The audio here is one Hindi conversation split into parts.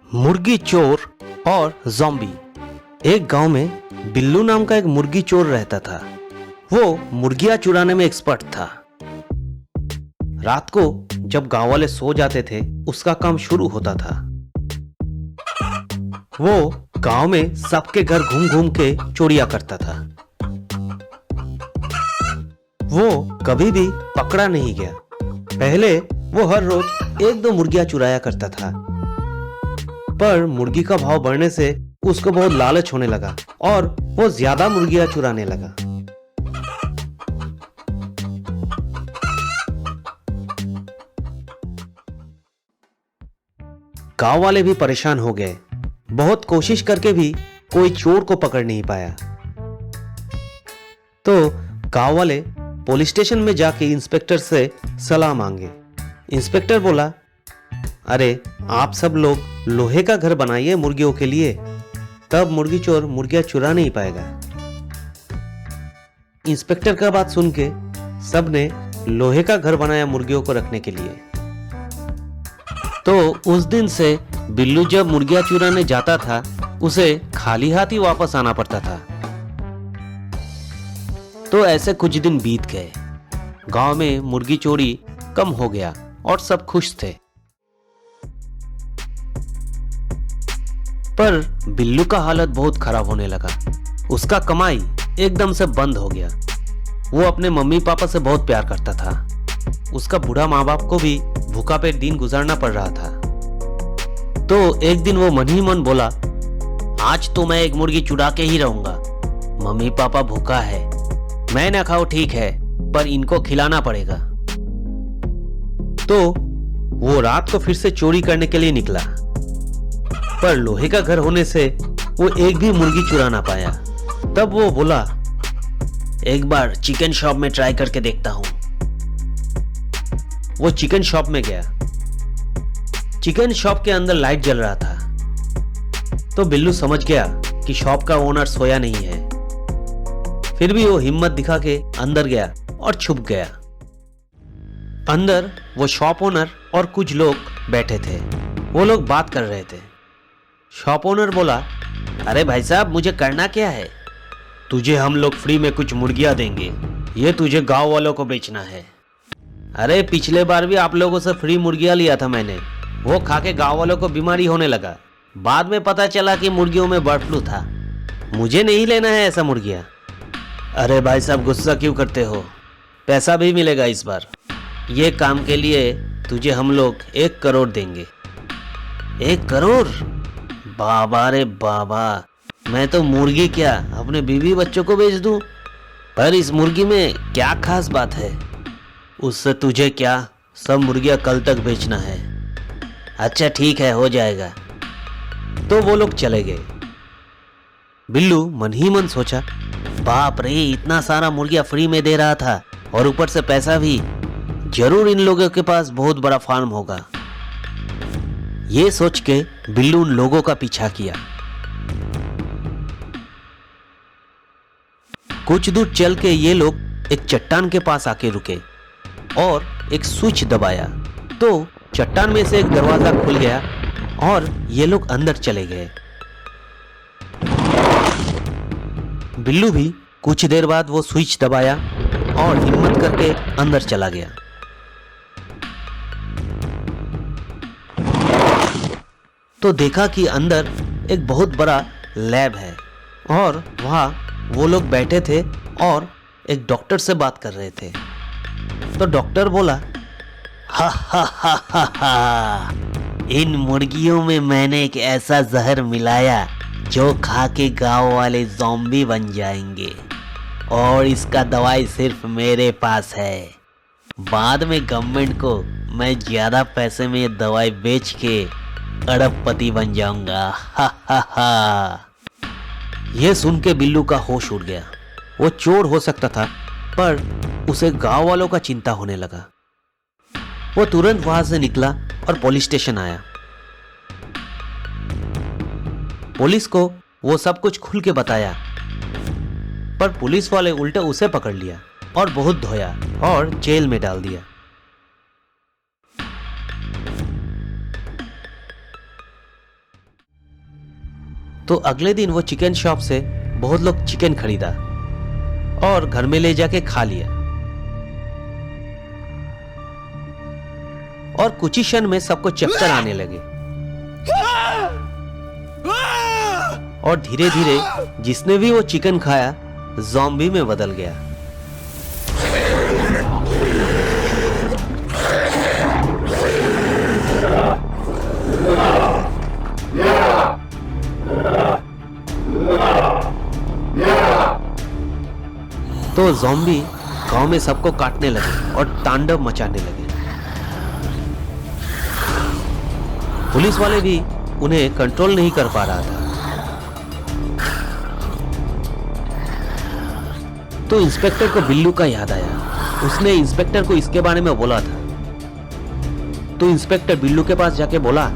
मुर्गी चोर और ज़ॉम्बी। एक गांव में बिल्लू नाम का एक मुर्गी चोर रहता था। वो मुर्गियां चुराने में एक्सपर्ट था। रात को जब गांव वाले सो जाते थे उसका काम शुरू होता था। वो गांव में सबके घर घूम घूम के चोरियां करता था। वो कभी भी पकड़ा नहीं गया। पहले वो हर रोज एक दो मुर्गियां चुराया करता था, पर मुर्गी का भाव बढ़ने से उसको बहुत लालच होने लगा और वो ज्यादा मुर्गियां चुराने लगा। गांव वाले भी परेशान हो गए। बहुत कोशिश करके भी कोई चोर को पकड़ नहीं पाया। तो गांव वाले पुलिस स्टेशन में जाके इंस्पेक्टर से सलाह मांगे। इंस्पेक्टर बोला, अरे आप सब लोग लोहे का घर बनाइए मुर्गियों के लिए, तब मुर्गी चोर मुर्गियां चुरा नहीं पाएगा। इंस्पेक्टर का बात सुन के सबने लोहे का घर बनाया मुर्गियों को रखने के लिए। तो उस दिन से बिल्लू जब मुर्गियां चुराने जाता था उसे खाली हाथ ही वापस आना पड़ता था। तो ऐसे कुछ दिन बीत गए। गांव में मुर्गी चोरी कम हो गया और सब खुश थे। पर बिल्लू का हालत बहुत खराब होने लगा। उसका कमाई एकदम से बंद हो गया। वो अपने मम्मी पापा से बहुत प्यार करता था। उसका बूढ़ा माँ बाप को भी भूखा पेट दिन गुजारना पड़ रहा था। तो एक दिन वो मन ही मन बोला, आज तो मैं एक मुर्गी चुरा के ही रहूंगा। मम्मी पापा भूखा है, मैं ना खाऊं ठीक है, पर इनको खिलाना पड़ेगा। तो वो रात को फिर से चोरी करने के लिए निकला, पर लोहे का घर होने से वो एक भी मुर्गी चुरा ना पाया। तब वो बोला, एक बार चिकन शॉप में ट्राई करके देखता हूं। वो चिकन शॉप में गया। चिकन शॉप के अंदर लाइट जल रहा था। तो बिल्लू समझ गया कि शॉप का ओनर सोया नहीं है। फिर भी वो हिम्मत दिखा के अंदर गया और छुप गया। अंदर वो शॉप ओनर और कुछ लोग बैठे थे। वो लोग बात कर रहे थे। शॉप ओनर बोला, अरे भाई साहब, मुझे करना क्या है? तुझे हम लोग फ्री में कुछ मुर्गियां देंगे, ये तुझे गांव वालों को बेचना है। अरे पिछले बार भी आप लोगों से फ्री मुर्गियां लिया था मैंने, वो खा के गांव वालों को बीमारी होने लगा। बाद में पता चला कि मुर्गियों में बर्ड फ्लू था। मुझे नहीं लेना है ऐसा मुर्गियां। अरे भाई साहब, गुस्सा क्यों करते हो? पैसा भी मिलेगा इस बार। ये काम के लिए तुझे हम लोग 1 करोड़ देंगे। 1 करोड़? बाबा रे बाबा, मैं तो मुर्गी क्या अपने बीवी बच्चों को बेच दूं? पर इस मुर्गी में क्या खास बात है? उससे तुझे क्या, सब मुर्गियां कल तक बेचना है। अच्छा ठीक है, हो जाएगा। तो वो लोग चले गए। बिल्लू मन ही मन सोचा, बाप रे, इतना सारा मुर्गियां फ्री में दे रहा था और ऊपर से पैसा भी। जरूर इन लोगों के पास बहुत बड़ा फार्म होगा। ये सोच के बिल्लू उन लोगों का पीछा किया। कुछ दूर चल के ये लोग एक चट्टान के पास आके रुके और एक स्विच दबाया। तो चट्टान में से एक दरवाजा खुल गया और ये लोग अंदर चले गए। बिल्लू भी कुछ देर बाद वो स्विच दबाया और हिम्मत करके अंदर चला गया। तो देखा कि अंदर एक बहुत बड़ा लैब है और वहाँ वो लोग बैठे थे और एक डॉक्टर से बात कर रहे थे। तो डॉक्टर बोला, हा हा हा हा हा, इन मुर्गियों में मैंने एक ऐसा जहर मिलाया जो खा के गाँव वाले ज़ॉम्बी बन जाएंगे, और इसका दवाई सिर्फ मेरे पास है। बाद में गवर्नमेंट को मैं ज़्यादा पैसे में ये दवाई बेच के अरबपति बन जाऊंगा। हा हा हा। यह सुन के बिल्लू का होश उड़ गया। वो चोर हो सकता था, पर उसे गांव वालों का चिंता होने लगा। वो तुरंत वहां से निकला और पुलिस स्टेशन आया। पुलिस को वो सब कुछ खुल के बताया, पर पुलिस वाले उल्टे उसे पकड़ लिया और बहुत धोया और जेल में डाल दिया। तो अगले दिन वो चिकन शॉप से बहुत लोग चिकन खरीदा और घर में ले जाके खा लिया। और कुछ ही क्षण में सबको चक्कर आने लगे और धीरे धीरे जिसने भी वो चिकन खाया ज़ॉम्बी में बदल गया। तो ज़ॉम्बी गांव में सबको काटने लगे और तांडव मचाने लगे। पुलिस वाले भी उन्हें कंट्रोल नहीं कर पा रहा था। तो इंस्पेक्टर को बिल्लू का याद आया। उसने इंस्पेक्टर को इसके बारे में बोला था। तो इंस्पेक्टर बिल्लू के पास जाके बोला,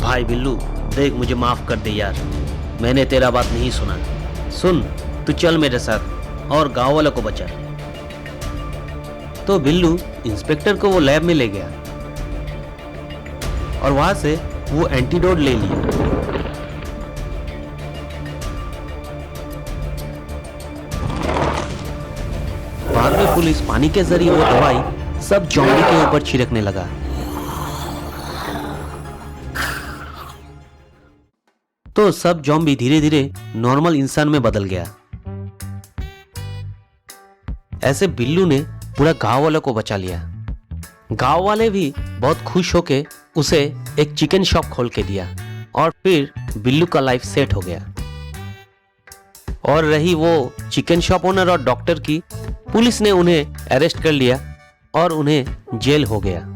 भाई बिल्लू देख, मुझे माफ कर दे यार, मैंने तेरा बात नहीं सुना। सुन, तू चल मेरे साथ और गांव वालों को बचा। तो बिल्लू इंस्पेक्टर को वो लैब में ले गया और वहां से वो एंटीडोट ले लिया। बाद में पुलिस पानी के जरिए वो दवाई सब ज़ॉम्बी के ऊपर छिड़कने लगा। तो सब ज़ॉम्बी धीरे धीरे नॉर्मल इंसान में बदल गया। ऐसे बिल्लू ने पूरा गांव वालों को बचा लिया। गांव वाले भी बहुत खुश होके उसे एक चिकन शॉप खोल के दिया और फिर बिल्लू का लाइफ सेट हो गया। और रही वो चिकन शॉप ओनर और डॉक्टर की, पुलिस ने उन्हें अरेस्ट कर लिया और उन्हें जेल हो गया।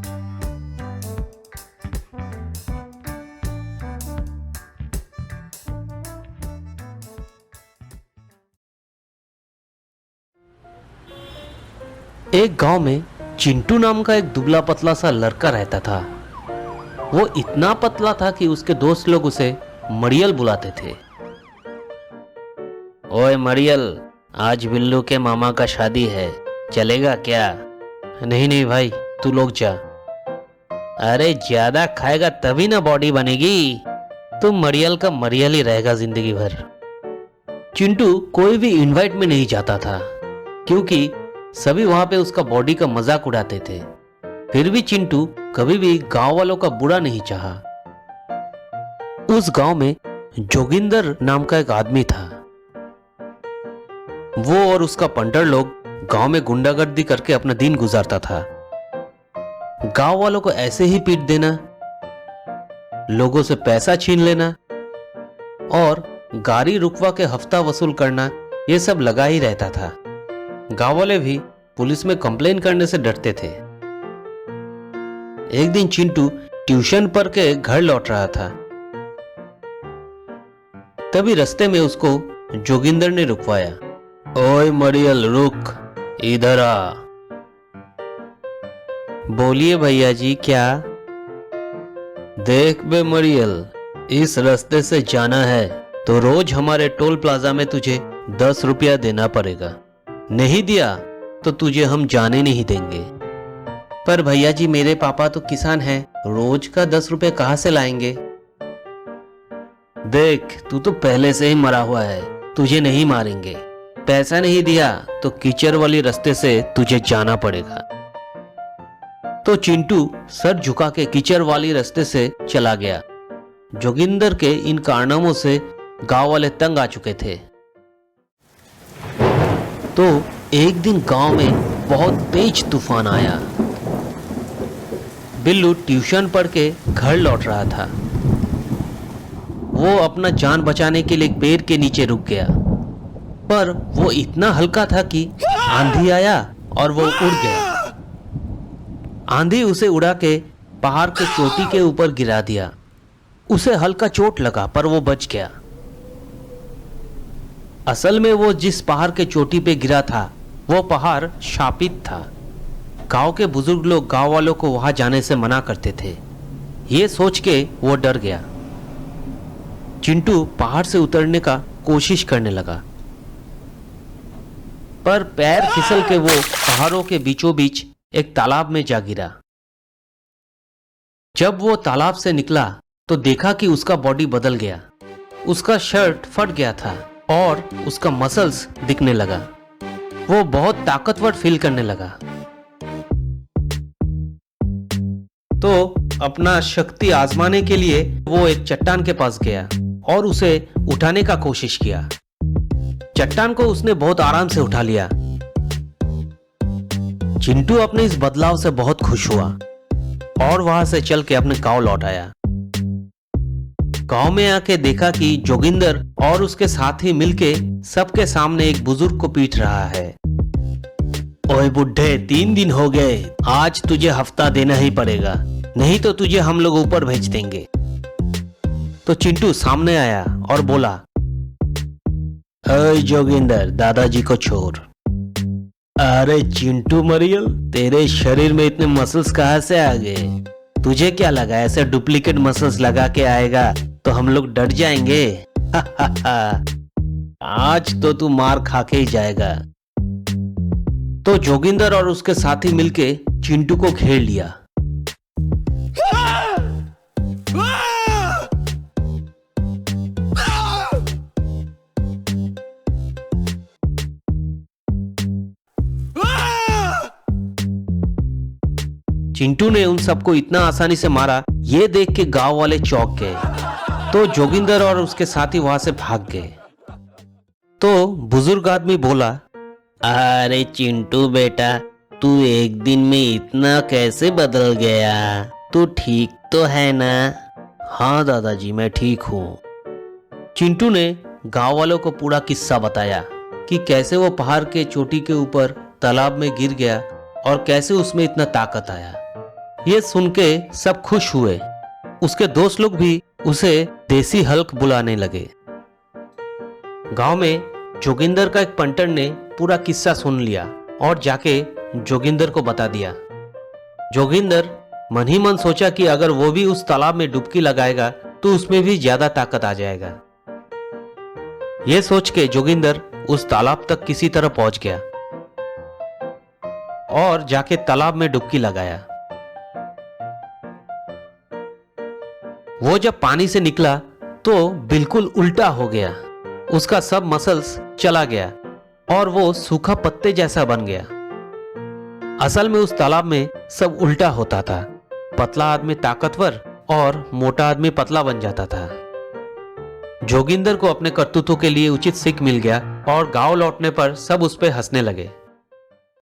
एक गांव में चिंटू नाम का एक दुबला पतला सा लड़का रहता था। वो इतना पतला था कि उसके दोस्त लोग उसे मरियल बुलाते थे। ओए मरियल, आज बिल्लू के मामा का शादी है, चलेगा क्या? नहीं नहीं भाई, तू लोग जा। अरे ज्यादा खाएगा तभी ना बॉडी बनेगी, तू मरियल का मरियल ही रहेगा जिंदगी भर। चिंटू कोई भी इनवाइट में नहीं जाता था क्योंकि सभी वहां पे उसका बॉडी का मजाक उड़ाते थे। फिर भी चिंटू कभी भी गांव वालों का बुरा नहीं चाहा। उस गांव में जोगिंदर नाम का एक आदमी था। वो और उसका पंटर लोग गांव में गुंडागर्दी करके अपना दिन गुजारता था। गांव वालों को ऐसे ही पीट देना, लोगों से पैसा छीन लेना और गाड़ी रुकवा के हफ्ता वसूल करना, ये सब लगा ही रहता था। गांव वाले भी पुलिस में कंप्लेन करने से डरते थे। एक दिन चिंटू ट्यूशन पढ़ के घर लौट रहा था। तभी रास्ते में उसको जोगिंदर ने रुकवाया। ओए मरियल, रुक, इधर आ। बोलिए भैया जी, क्या? देख बे मरियल, इस रास्ते से जाना है तो रोज हमारे टोल प्लाजा में तुझे 10 रुपया देना पड़ेगा। नहीं दिया तो तुझे हम जाने नहीं देंगे। पर भैया जी, मेरे पापा तो किसान हैं, रोज का 10 रुपए कहां से लाएंगे? देख, तू तो पहले से ही मरा हुआ है, तुझे नहीं मारेंगे। पैसा नहीं दिया तो कीचड़ वाली रास्ते से तुझे जाना पड़ेगा। तो चिंटू सर झुका के कीचड़ वाली रास्ते से चला गया। जोगिंदर के इन कारनामों से गांव वाले तंग आ चुके थे। तो एक दिन गांव में बहुत तेज तूफान आया। बिल्लू ट्यूशन पढ़ के घर लौट रहा था। वो अपना जान बचाने के लिए एक पेड़ के नीचे रुक गया, पर वो इतना हल्का था कि आंधी आया और वो उड़ गया। आंधी उसे उड़ा के पहाड़ के चोटी के ऊपर गिरा दिया। उसे हल्का चोट लगा पर वो बच गया। असल में वो जिस पहाड़ के चोटी पे गिरा था वो पहाड़ शापित था। गांव के बुजुर्ग लोग गांव वालों को वहां जाने से मना करते थे। ये सोच के वो डर गया। चिंटू पहाड़ से उतरने का कोशिश करने लगा, पर पैर फिसल के वो पहाड़ों के बीचों बीच एक तालाब में जा गिरा। जब वो तालाब से निकला तो देखा कि उसका बॉडी बदल गया। उसका शर्ट फट गया था और उसका मसल्स दिखने लगा। वो बहुत ताकतवर फील करने लगा। तो अपना शक्ति आजमाने के लिए वो एक चट्टान के पास गया और उसे उठाने का कोशिश किया। चट्टान को उसने बहुत आराम से उठा लिया। चिंटू अपने इस बदलाव से बहुत खुश हुआ और वहां से चल के अपने गांव लौट आया। गांव में आके देखा कि जोगिंदर और उसके साथी मिलके सबके सामने एक बुजुर्ग को पीट रहा है। ओए बुड्ढे, 3 दिन हो गए, आज तुझे हफ्ता देना ही पड़ेगा, नहीं तो तुझे हम लोग ऊपर भेज देंगे। तो चिंटू सामने आया और बोला, अरे जोगिंदर, दादाजी को छोड़। अरे चिंटू मरियल, तेरे शरीर में इतने मसल्स कहाँ से आ गए? तुझे क्या लगा ऐसे डुप्लीकेट मसल्स लगा के आएगा तो हम लोग डर जाएंगे? आज तो तू मार खा के ही जाएगा। तो जोगिंदर और उसके साथी मिलके चिंटू को घेर लिया। चिंटू ने उन सबको इतना आसानी से मारा, ये देख के गांव वाले चौंक गए। तो जोगिंदर और उसके साथी वहां से भाग गए। तो बुजुर्ग आदमी बोला, अरे चिंटू बेटा, तू एक दिन में इतना कैसे बदल गया? तू ठीक तो है ना? हाँ दादाजी, मैं ठीक हूँ। चिंटू ने गांव वालों को पूरा किस्सा बताया कि कैसे वो पहाड़ के चोटी के ऊपर तालाब में गिर गया और कैसे उसमें इतना ताकत आया। ये सुन के सब खुश हुए। उसके दोस्त लोग भी उसे देसी हल्क बुलाने लगे। गांव में जोगिंदर का एक पंटर ने पूरा किस्सा सुन लिया और जाके जोगिंदर को बता दिया। जोगिंदर मन ही मन सोचा कि अगर वो भी उस तालाब में डुबकी लगाएगा तो उसमें भी ज्यादा ताकत आ जाएगा। ये सोच के जोगिंदर उस तालाब तक किसी तरह पहुंच गया और जाके तालाब में डुबकी लगाया। वो जब पानी से निकला तो बिल्कुल उल्टा हो गया। उसका सब मसल्स चला गया और वो सूखा पत्ते जैसा बन गया। असल में उस तालाब में सब उल्टा होता था। पतला आदमी ताकतवर और मोटा आदमी पतला बन जाता था। जोगिंदर को अपने करतूतों के लिए उचित सीख मिल गया और गांव लौटने पर सब उस पर हंसने लगे।